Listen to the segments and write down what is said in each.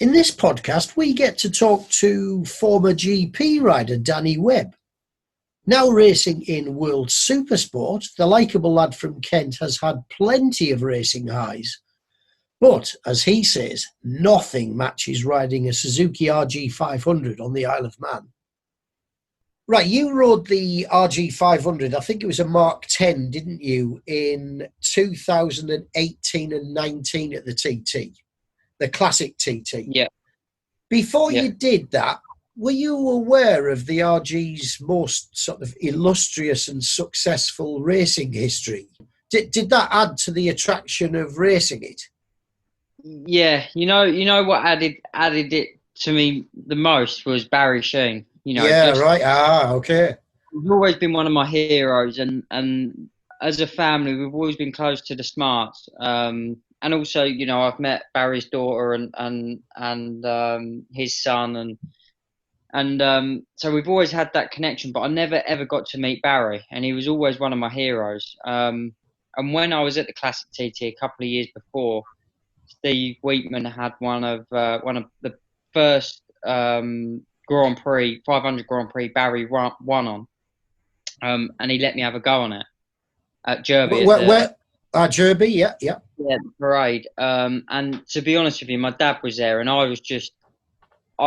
In this podcast, we get to talk to former GP rider Danny Webb. Now racing in World Supersport, the likeable lad from Kent has had plenty of racing highs. But, as he says, nothing matches riding a Suzuki RG500 on the Isle of Man. Right, you rode the RG500, I think it was a Mark 10, didn't you, in 2018 and 19 at the TT, the Classic TT. Yeah. Before you did that, were you aware of the RG's most sort of illustrious and successful racing history? Did that add to the attraction of racing it? Yeah, you know what added it to me the most was Barry Sheen. Right. Okay. He's always been one of my heroes, and as a family, we've always been close to the Smarts. And also, I've met Barry's daughter and his son, and so we've always had that connection. But I never ever got to meet Barry, and he was always one of my heroes. And when I was at the Classic TT a couple of years before, Steve Wheatman had one of the first Grand Prix 500 Grand Prix Barry won on, and he let me have a go on it at Derby. Where? Derby, yeah. Yeah, the parade. And to be honest with you, my dad was there, and I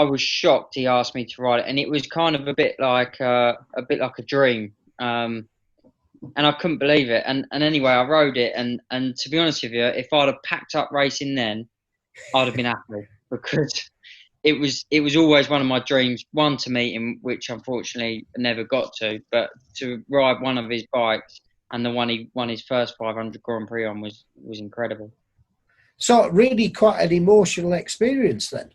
was shocked he asked me to ride it, and it was kind of a bit like a dream. And I couldn't believe it. And anyway, I rode it, and to be honest with you, if I'd have packed up racing then, I'd have been happy, because it was always one of my dreams, one, to meet him, which unfortunately I never got to, but to ride one of his bikes, and the one he won his first 500 Grand Prix on was incredible. So really quite an emotional experience then.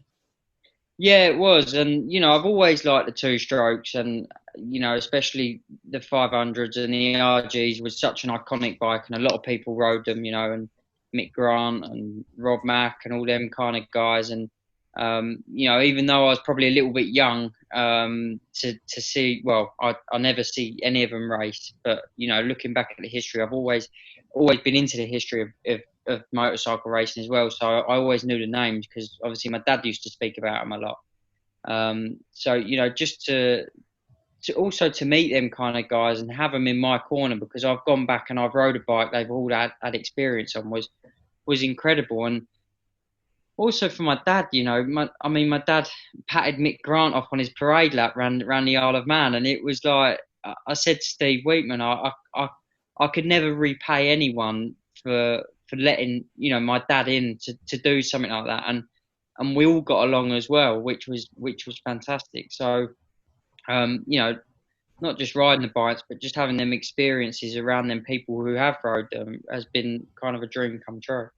Yeah, it was. And, I've always liked the two strokes, and, especially the 500s, and the RGs was such an iconic bike, and a lot of people rode them, and Mick Grant and Rob Mack and all them kind of guys. And, even though I was probably a little bit young to see, well, I never see any of them race, but, looking back at the history, I've always been into the history of motorcycle racing as well. So I always knew the names, because obviously my dad used to speak about them a lot. So, just to also to meet them kind of guys and have them in my corner, because I've gone back and I've rode a bike they've all had experience on, was incredible. And also for my dad, my dad patted Mick Grant off on his parade lap round the Isle of Man, and it was like, I said to Steve Wheatman, I could never repay anyone for letting my dad in to do something like that, and we all got along as well, which was fantastic. So not just riding the bikes, but just having them experiences around them people who have rode them has been kind of a dream come true.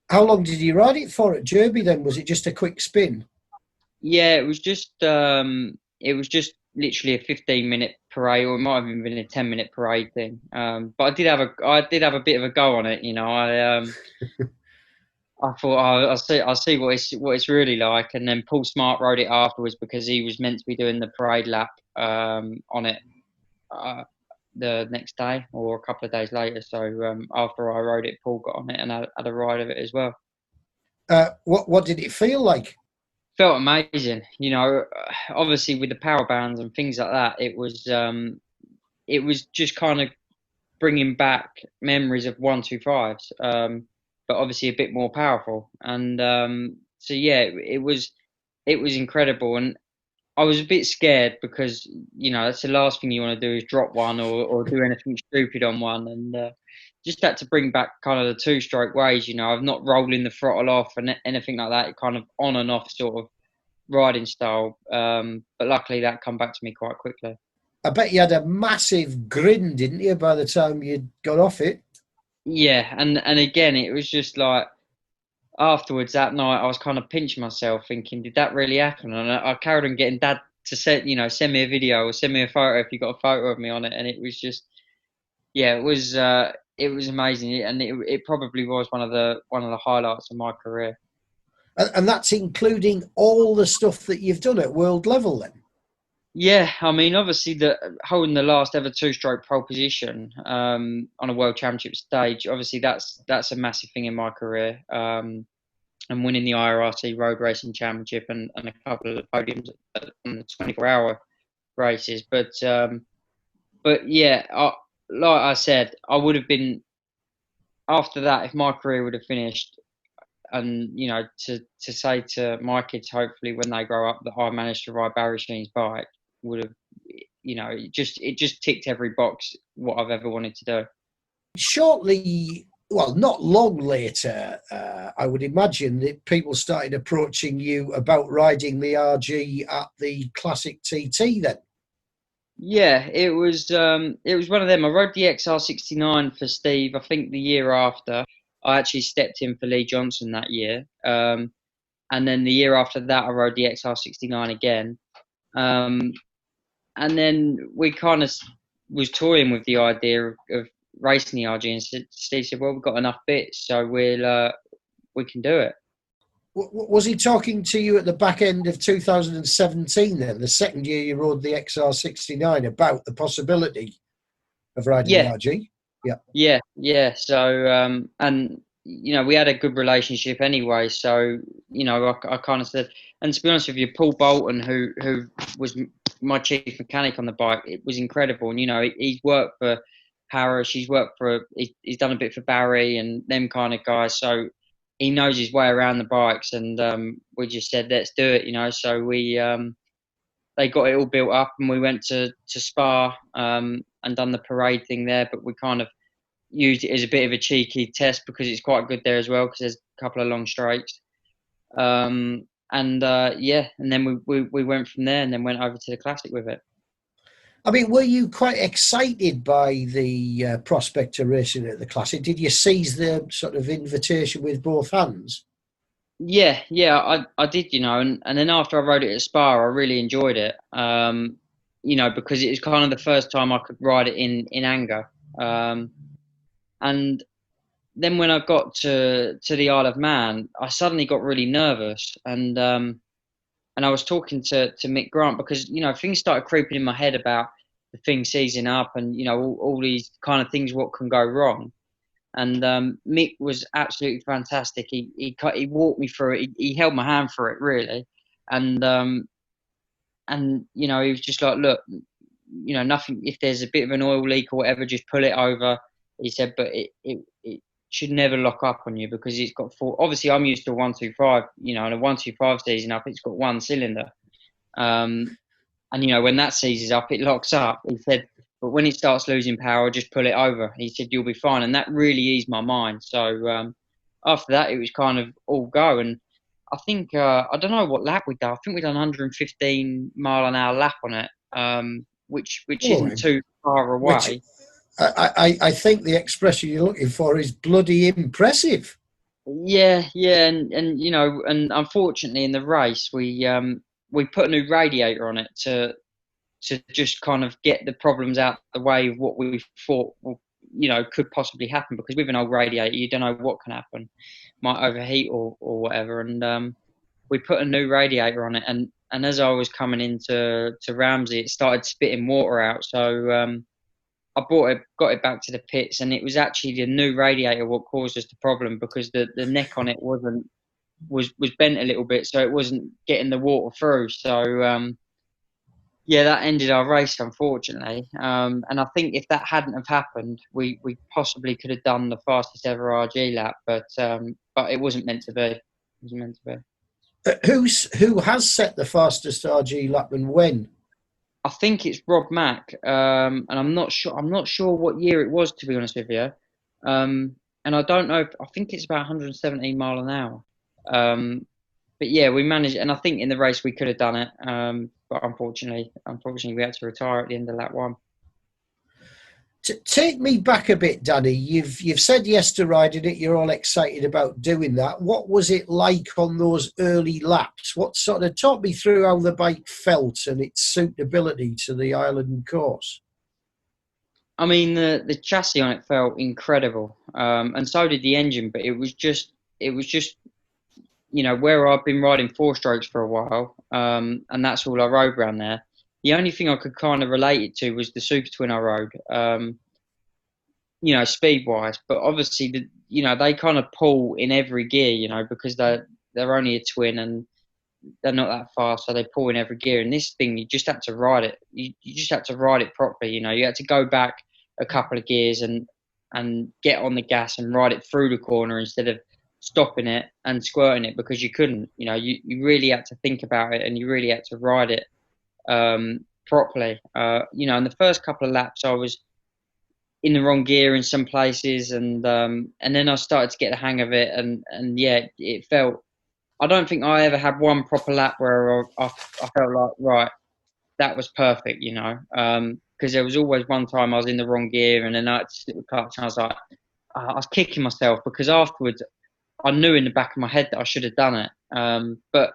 How long did you ride it for at Derby then? Was it just a quick spin? Yeah, it was just literally a 15-minute parade, or it might have even been a 10-minute parade thing. But I did have a bit of a go on it. I thought, I'll see what it's really like. And then Paul Smart rode it afterwards, because he was meant to be doing the parade lap on it the next day or a couple of days later. So after I rode it, Paul got on it and had a ride of it as well. What did it feel like? Felt amazing. Obviously with the power bands and things like that, it was just kind of bringing back memories of 125s, but obviously a bit more powerful. And so yeah, it was incredible. And I was a bit scared, because that's the last thing you want to do, is drop one or do anything stupid on one. And just had to bring back kind of the two-stroke ways. I've not rolling the throttle off and anything like that. Kind of on and off sort of riding style. But luckily that come back to me quite quickly. I bet you had a massive grin, didn't you, by the time you got off it? Yeah, and again, it was just like, afterwards that night, I was kind of pinching myself, thinking, did that really happen? And I carried on getting Dad to send me a video or send me a photo if you got a photo of me on it. And it was just, yeah, it was amazing, and it probably was one of the highlights of my career. And that's including all the stuff that you've done at world level then? Yeah, I mean, obviously, holding the last ever two-stroke pole position on a world championship stage, obviously that's a massive thing in my career. and winning the IRRT Road Racing Championship and a couple of podiums on the 24-hour races. But yeah, like I said, I would have been after that if my career would have finished. And to say to my kids, hopefully when they grow up, that I managed to ride Barry Sheen's bike would have, it just ticked every box what I've ever wanted to do. Shortly, well, not long later, I would imagine that people started approaching you about riding the RG at the Classic TT then. Yeah, it was one of them. I rode the XR69 for Steve. I think the year after, I actually stepped in for Lee Johnson that year. And then the year after that, I rode the XR69 again. And then we kind of was toying with the idea of racing the RG, and Steve said, "Well, we've got enough bits, so we can do it." Was he talking to you at the back end of 2017 then, the second year you rode the XR69, about the possibility of riding the RG? Yeah. So, and we had a good relationship anyway. So, I kind of said, and to be honest with you, Paul Bolton, who was my chief mechanic on the bike, it was incredible. And he's worked for Harris, he's done a bit for Barry and them kind of guys. So he knows his way around the bikes, and we just said, let's do it. So they got it all built up, and we went to Spa and done the parade thing there. But we kind of used it as a bit of a cheeky test because it's quite good there as well, because there's a couple of long straights. And then we went from there, and then went over to the Classic with it. I mean, were you quite excited by the prospect of racing at the Classic? Did you seize the sort of invitation with both hands? Yeah, I did, and then after I rode it at Spa, I really enjoyed it, because it was kind of the first time I could ride it in anger. And then when I got to the Isle of Man, I suddenly got really nervous, and I was talking to Mick Grant, because things started creeping in my head about the thing seizing up, and all these kind of things, what can go wrong. And Mick was absolutely fantastic. He walked me through it. He held my hand through it, really, and he was just like, look, nothing. If there's a bit of an oil leak or whatever, just pull it over. He said, but it should never lock up on you, because it's got four. Obviously, I'm used to a 125, and a 125 seizing up, it's got one cylinder. And when that seizes up, it locks up. He said, but when it starts losing power, just pull it over. He said, you'll be fine. And that really eased my mind. So after that, it was kind of all go. And I think, I don't know what lap we done. I think we done 115 mile an hour lap on it, which isn't too far away. I think the expression you're looking for is bloody impressive. Yeah, and unfortunately in the race we put a new radiator on it to just kind of get the problems out the way of what we thought could possibly happen, because with an old radiator you don't know what can happen, might overheat or whatever. And we put a new radiator on it, and as I was coming into Ramsey, it started spitting water out. So I got it back to the pits, and it was actually the new radiator what caused us the problem, because the neck on it was bent a little bit, so it wasn't getting the water through. So that ended our race, unfortunately. And I think if that hadn't have happened, we possibly could have done the fastest ever RG lap, but it wasn't meant to be. It wasn't meant to be. Who has set the fastest RG lap, and when? I think it's Rob Mack, and I'm not sure what year it was, to be honest with you. And I don't know. I think it's about 117 mile an hour. But yeah, we managed, and I think in the race we could have done it. But unfortunately, we had to retire at the end of lap one. Take me back a bit, Danny. You've said yes to riding it. You're all excited about doing that. What was it like on those early laps? What sort of talk me through how the bike felt and its suitability to the island course? I mean, the chassis on it felt incredible, and so did the engine. But it was just where I've been riding four strokes for a while, and that's all I rode around there. The only thing I could kind of relate it to was the Super Twin I rode, speed-wise. But obviously, they kind of pull in every gear, because they're only a twin and they're not that fast, so they pull in every gear. And this thing, you just had to ride it. You just had to ride it properly. You know, you had to go back a couple of gears and get on the gas and ride it through the corner instead of stopping it and squirting it, because you couldn't. You know, you really had to think about it and you really had to ride it properly. You know, in the first couple of laps, I was in the wrong gear in some places, and then I started to get the hang of it, and yeah, it felt. I don't think I ever had one proper lap where I felt like, right, that was perfect, you know, because there was always one time I was in the wrong gear and then I had to slip the clutch and I was like, I was kicking myself, because afterwards I knew in the back of my head that I should have done it. But,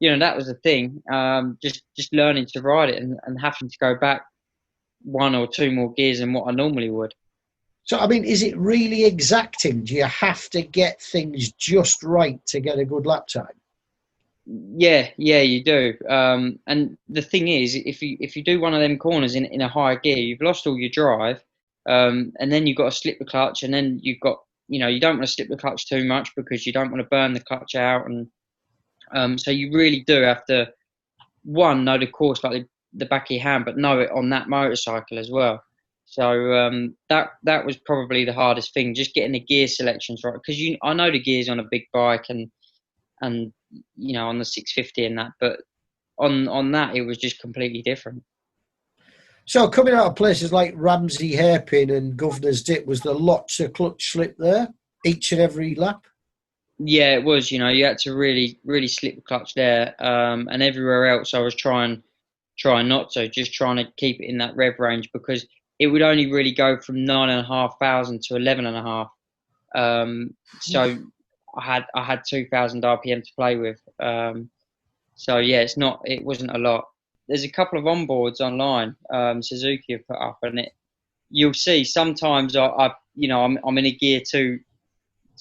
you know, that was the thing, just learning to ride it and having to go back one or two more gears than what I normally would. So, I mean, is it really exacting? Do you have to get things just right to get a good lap time? Yeah, you do. And the thing is, if you do one of them corners in a higher gear, you've lost all your drive, and then you've got to slip the clutch, and then you've got, you know, you don't want to slip the clutch too much because you don't want to burn the clutch out, and so you really do have to, one, know the course like the back of your hand, but know it on that motorcycle as well. So that was probably the hardest thing, just getting the gear selections right, because I know the gears on a big bike and you know, on the 650 and that, but on that it was just completely different. So coming out of places like Ramsey Hairpin and Governor's Dip, was there lots of clutch slip there each and every lap? Yeah, it was. You know, you had to really slip the clutch there, and everywhere else I was trying not to, just trying to keep it in that rev range, because it would only really go from 9,500 to 11.5. So I had 2,000 RPM to play with. So yeah, it wasn't a lot. There's a couple of onboards online Suzuki have put up, and you'll see sometimes you know, I'm in a gear too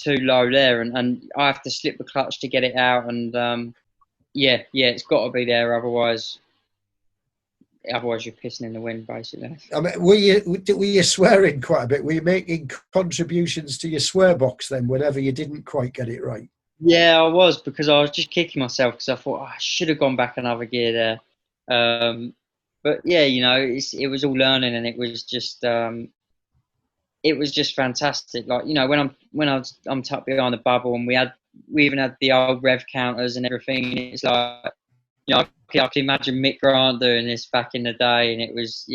low there, and I have to slip the clutch to get it out, and yeah, it's got to be there, otherwise you're pissing in the wind, basically. I mean, were you swearing quite a bit? Were you making contributions to your swear box then whenever you didn't quite get it right? Yeah, I was, because I was just kicking myself, because I thought, I should have gone back another gear there. But yeah, you know, it was all learning, and it was just fantastic. Like, you know, I'm tucked behind the bubble, and we even had the old rev counters and everything. And it's like, you know, I can imagine Mick Grant doing this back in the day, and it was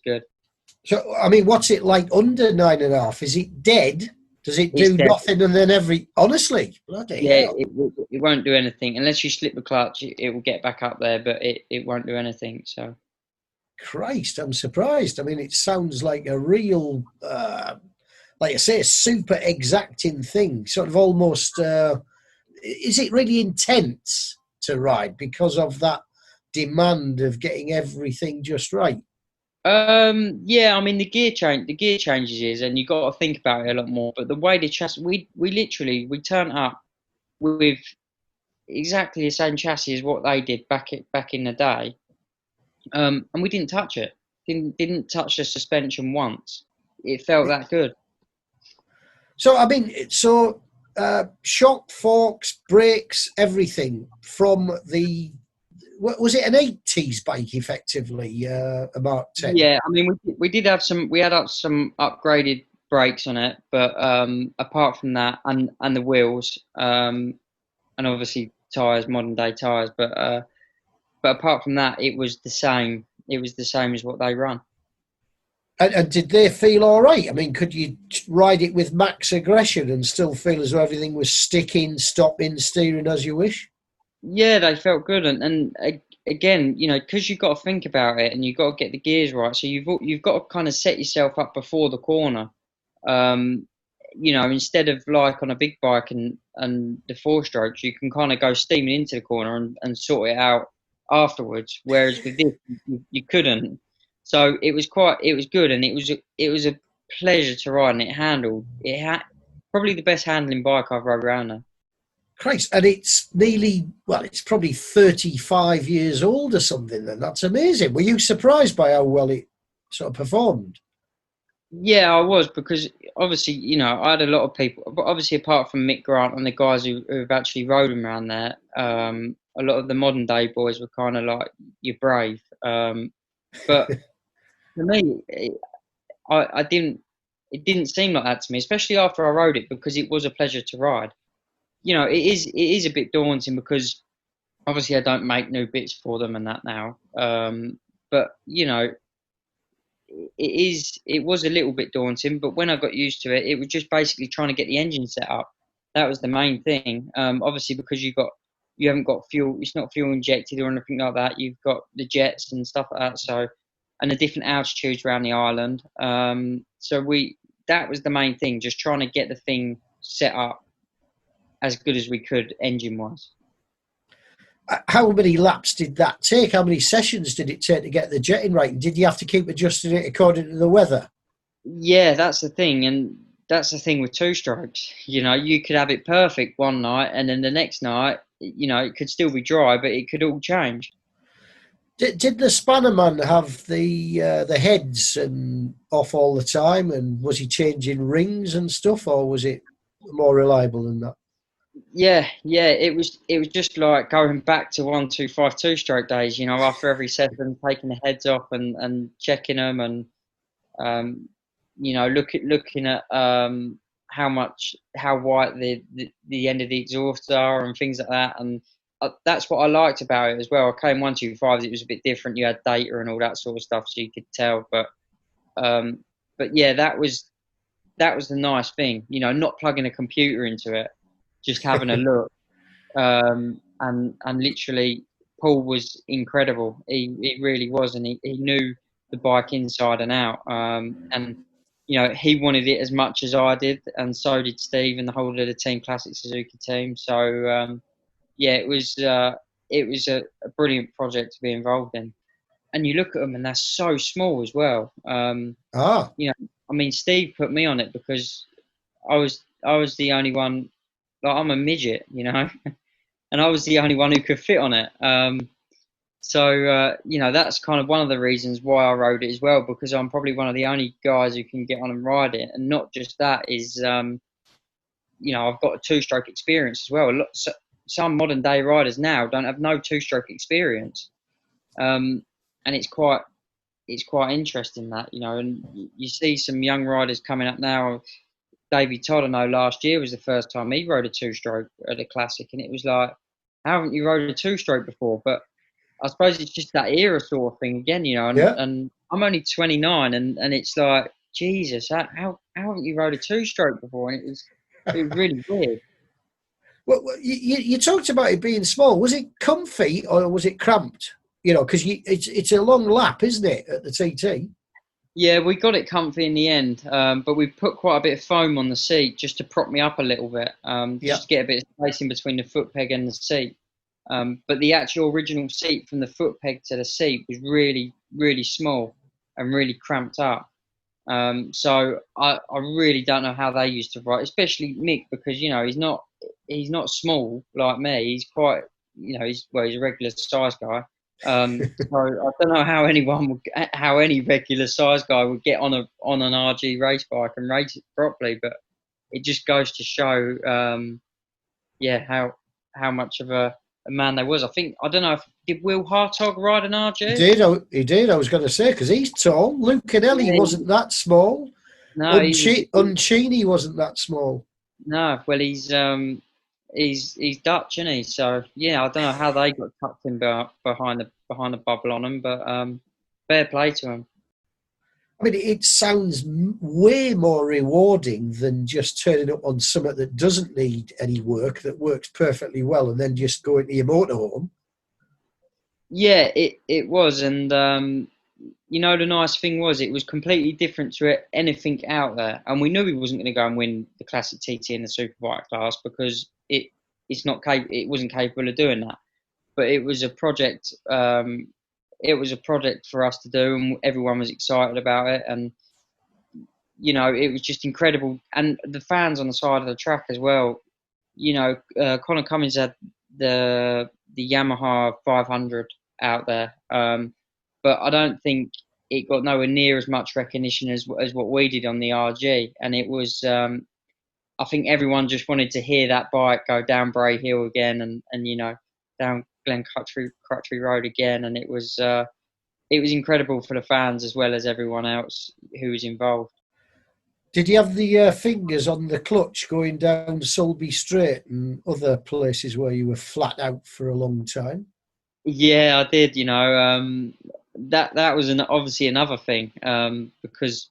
good. So, I mean, what's it like under 9.5? Is it dead? Does it do dead. nothing and then honestly, bloody hell. It won't do anything unless you slip the clutch. It will get back up there, but it won't do anything. So, Christ, I'm surprised. I mean, it sounds like a real, like I say, a super exacting thing. Sort of almost. Is it really intense to ride because of that demand of getting everything just right? Yeah, I mean the gear changes is, and you got to think about it a lot more. But the way the chassis, we turned up with exactly the same chassis as what they did back in the day, and we didn't touch it. Didn't touch the suspension once. It felt that good. So I mean, shock, forks, brakes, everything from the. Was it an 80s bike effectively, a Mark 10? Yeah, I mean we did have some. We had some upgraded brakes on it, but apart from that, and the wheels, and obviously tyres, modern day tyres, but apart from that, it was the same. It was the same as what they run. And did they feel all right? I mean, could you ride it with max aggression and still feel as though everything was sticking, stopping, steering as you wish? Yeah, they felt good, and again, you know, because you've got to think about it, and you've got to get the gears right. So you've got to kind of set yourself up before the corner. You know, instead of like on a big bike and the four strokes, you can kind of go steaming into the corner and sort it out afterwards. Whereas with this, you couldn't. So it was good, and it was a pleasure to ride, and it had probably the best handling bike I've rode around now. Christ, and it's it's probably 35 years old or something then. That's amazing. Were you surprised by how well it sort of performed? Yeah, I was, because obviously, I had a lot of people, but obviously apart from Mick Grant and the guys who've actually rode him around there, a lot of the modern day boys were kind of like, you're brave. But for me, I didn't, it didn't seem like that to me, especially after I rode it, because it was a pleasure to ride. It is a bit daunting, because obviously I don't make new bits for them and that now. But it was a little bit daunting, but when I got used to it, it was just basically trying to get the engine set up. That was the main thing. Obviously, because you haven't got fuel, it's not fuel injected or anything like that. You've got the jets and stuff like that. So, and the different altitudes around the island. That was the main thing, just trying to get the thing set up as good as we could engine wise. How many laps did that take? How many sessions did it take to get the jetting right? And did you have to keep adjusting it according to the weather? Yeah, that's the thing, and that's the thing with two strokes. You could have it perfect one night, and then the next night, it could still be dry, but it could all change. Did the Spannerman have the heads and off all the time, and was he changing rings and stuff, or was it more reliable than that? Yeah, it was just like going back to 1, 2, 5, 2 stroke days. After every session, taking the heads off and checking them, and um, looking at how white the end of the exhausts are and things like that. And that's what I liked about it as well. I came 1, 2, 5s, it was a bit different. You had data and all that sort of stuff, so you could tell. Um, but yeah, that was the nice thing. Not plugging a computer into it, just having a look. And literally, Paul was incredible. He really was, and he knew the bike inside and out. And he wanted it as much as I did, and so did Steve and the whole of the Team Classic Suzuki team. So yeah, it was a brilliant project to be involved in. And you look at them, and they're so small as well. Ah, I mean, Steve put me on it because I was the only one. Like, I'm a midget, and I was the only one who could fit on it. So that's kind of one of the reasons why I rode it as well, because I'm probably one of the only guys who can get on and ride it. And not just that, I've got a two-stroke experience as well. Some modern day riders now don't have no two-stroke experience, and it's quite interesting that, and you see some young riders coming up now. Davey Todd, I know last year was the first time he rode a two-stroke at a classic, and it was like, how haven't you rode a two-stroke before? But I suppose it's just that era sort of thing again, and, yeah. and I'm only 29, and it's like, Jesus, how haven't you rode a two-stroke before? And it was really weird. Well, you talked about it being small. Was it comfy or was it cramped? Because it's a long lap, isn't it, at the TT? Yeah, we got it comfy in the end, but we put quite a bit of foam on the seat just to prop me up a little bit, Yeah. just to get a bit of space in between the foot peg and the seat. But the actual original seat, from the foot peg to the seat, was really, really small and really cramped up. So I really don't know how they used to ride, especially Mick, because he's not small like me. He's quite, he's a regular size guy. So I don't know how any regular size guy would get on an RG race bike and race it properly. But it just goes to show, yeah, how much of a man there was. I don't know, if did Will Hartog ride an He RG? did. He did. I was going to say, because he's tall. Luke Canelli Yeah, wasn't that small. no, he was. Uncini wasn't that small. No, well, he's Dutch, isn't he? So yeah, I don't know how they got tucked in behind the bubble on him, but fair play to him. I mean, it sounds way more rewarding than just turning up on something that doesn't need any work, that works perfectly well, and then just going to your motorhome. Yeah, it was, and the nice thing was, it was completely different to anything out there, and we knew he wasn't going to go and win the Classic TT in the Superbike class, because it wasn't capable of doing that. But it was a project. It was a project for us to do, and everyone was excited about it. And it was just incredible. And the fans on the side of the track as well. Connor Cummins had the Yamaha 500 out there, but I don't think it got nowhere near as much recognition as what we did on the RG, and it was. I think everyone just wanted to hear that bike go down Bray Hill again, and down Glen Crutchley Road again, and it was incredible for the fans as well as everyone else who was involved. Did you have the fingers on the clutch going down Sulby Straight and other places where you were flat out for a long time? Yeah, I did. That was obviously another thing, because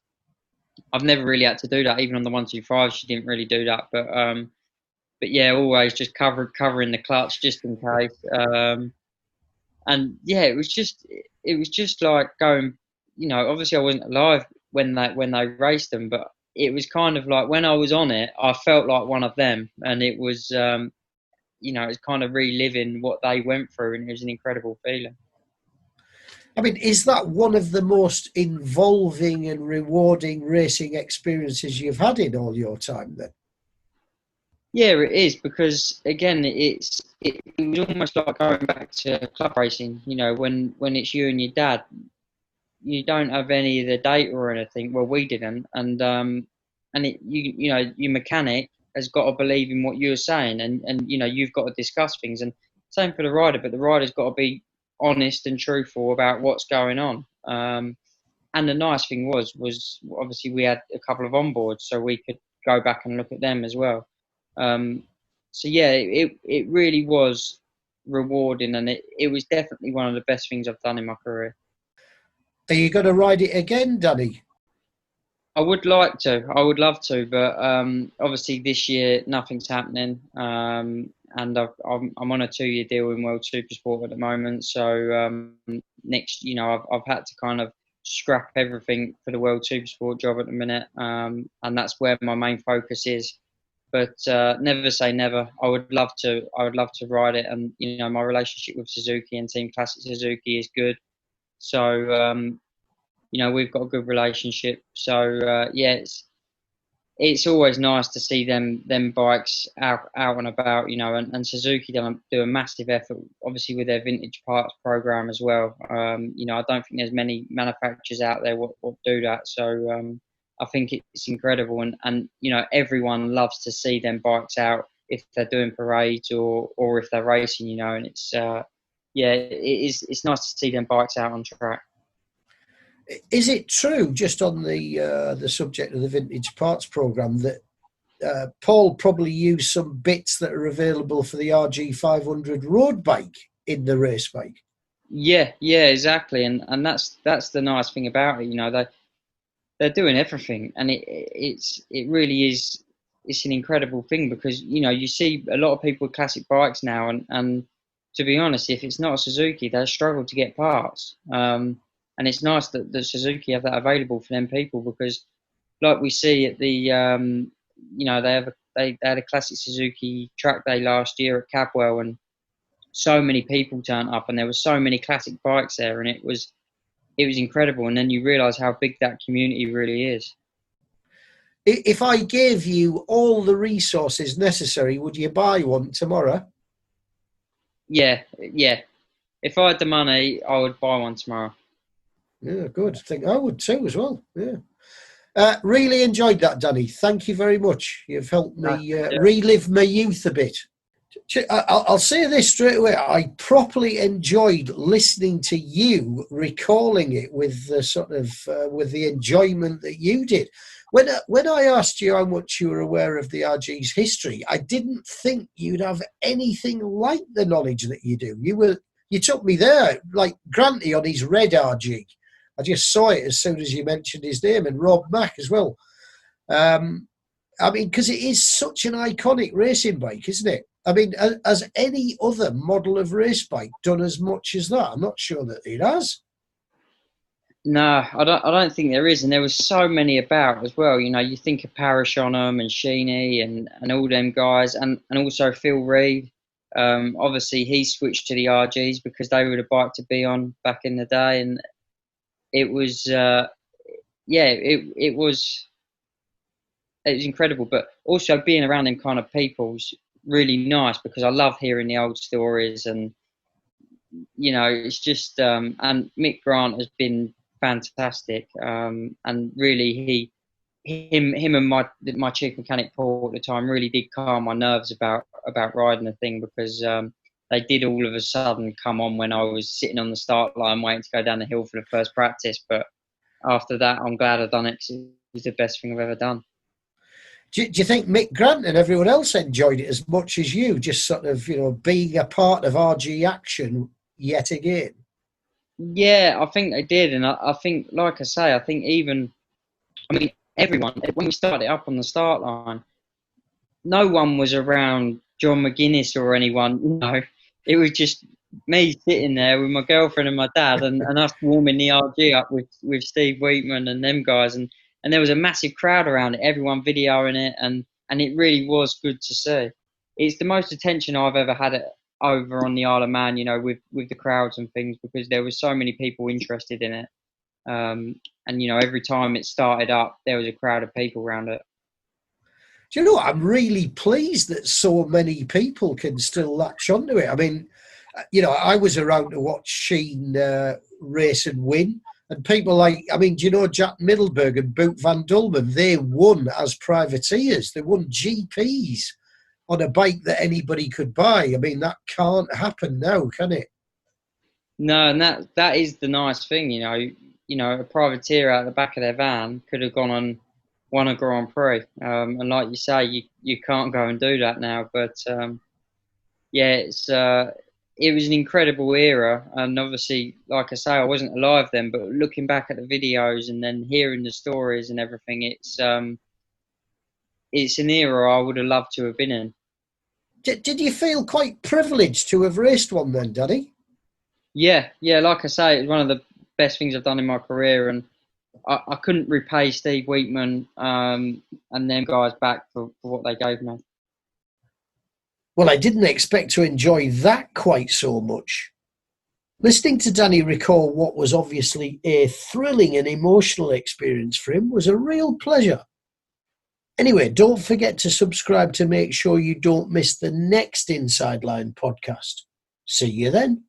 I've never really had to do that. Even on the 125, she didn't really do that. But yeah, always just covering the clutch just in case. And yeah, it was just like going. Obviously I wasn't alive when they raced them, but it was kind of like when I was on it, I felt like one of them, and it was it's kind of reliving what they went through, and it was an incredible feeling. I mean, is that one of the most involving and rewarding racing experiences you've had in all your time then? Yeah, it is, because again, it was almost like going back to club racing. When it's you and your dad, you don't have any of the data or anything. Well, we didn't, and your mechanic has got to believe in what you're saying, and you've got to discuss things, and same for the rider, but the rider's got to be honest and truthful about what's going on. And the nice thing was obviously we had a couple of onboards, so we could go back and look at them as well. So yeah, it really was rewarding, and it was definitely one of the best things I've done in my career. Are you going to ride it again, Danny? I would like to. I would love to, but obviously this year nothing's happening, and I'm on a 2-year deal in World Supersport at the moment. So next, I've had to kind of scrap everything for the World Supersport job at the minute, and that's where my main focus is. But never say never. I would love to ride it, and my relationship with Suzuki and Team Classic Suzuki is good. So we've got a good relationship. So yeah, it's always nice to see them bikes out and about. And Suzuki do a massive effort, obviously with their vintage parts program as well. I don't think there's many manufacturers out there what do that. So I think it's incredible, and everyone loves to see them bikes out if they're doing parades or if they're racing. And it's it's nice to see them bikes out on track. Is it true, just on the subject of the vintage parts program, that Paul probably used some bits that are available for the RG500 road bike in the race bike? Yeah, exactly, and that's the nice thing about it. They're doing everything, and it really is. It's an incredible thing, because you see a lot of people with classic bikes now, and to be honest, if it's not a Suzuki, they struggle to get parts. And it's nice that the Suzuki have that available for them people, because, like we see at the, they had a classic Suzuki track day last year at Cabwell, and so many people turned up, and there were so many classic bikes there, and it was incredible. And then you realise how big that community really is. If I gave you all the resources necessary, would you buy one tomorrow? Yeah. If I had the money, I would buy one tomorrow. Yeah, good. I think I would too as well. Yeah. Really enjoyed that, Danny. Thank you very much. You've helped me relive my youth a bit. I'll say this straight away. I properly enjoyed listening to you recalling it with the with the enjoyment that you did. When I asked you how much you were aware of the RG's history, I didn't think you'd have anything like the knowledge that you do. You took me there, like Granty on his red RG. I just saw it as soon as you mentioned his name, and Rob Mack as well. I mean, because it is such an iconic racing bike, isn't it? I mean, has any other model of race bike done as much as that? I'm not sure that it has. No, I don't think there is, and there was so many about as well. You think of Parrish on them, and Sheeny, and all them guys, and also Phil Reed. Obviously, he switched to the RGs because they were the bike to be on back in the day, and it was it was incredible. But also being around them kind of people's really nice, because I love hearing the old stories, and it's just and Mick Grant has been fantastic. And really, him and my chief mechanic Paul at the time really did calm my nerves about riding the thing, because they did all of a sudden come on when I was sitting on the start line waiting to go down the hill for the first practice. But after that, I'm glad I've done it, 'cause it was the best thing I've ever done. Do you think Mick Grant and everyone else enjoyed it as much as you, just sort of, being a part of RG action yet again? Yeah, I think they did. And I think, like I say, I think everyone, when we started up on the start line, no one was around John McGuinness or anyone. It was just me sitting there with my girlfriend and my dad, and us warming the RG up with Steve Wheatman and them guys, and there was a massive crowd around it, everyone videoing it, and it really was good to see. It's the most attention I've ever had over on the Isle of Man, with the crowds and things, because there was so many people interested in it. And every time it started up, there was a crowd of people around it. Do you know what? I'm really pleased that so many people can still latch onto it. I mean, I was around to watch Sheen race and win. And people like, do you know Jack Middleburg and Boot Van Dulman? They won as privateers. They won GPs on a bike that anybody could buy. That can't happen now, can it? No, and that is the nice thing, a privateer out the back of their van could have gone on won a Grand Prix, and like you say, you can't go and do that now. But yeah, it was an incredible era, and obviously, like I say, I wasn't alive then, but looking back at the videos and then hearing the stories and everything, it's an era I would have loved to have been in. Did you feel quite privileged to have raced one then, Daddy? Yeah, like I say, it was one of the best things I've done in my career, and I couldn't repay Steve Wheatman and them guys back for what they gave me. Well, I didn't expect to enjoy that quite so much. Listening to Danny recall what was obviously a thrilling and emotional experience for him was a real pleasure. Anyway, don't forget to subscribe to make sure you don't miss the next Inside Line podcast. See you then.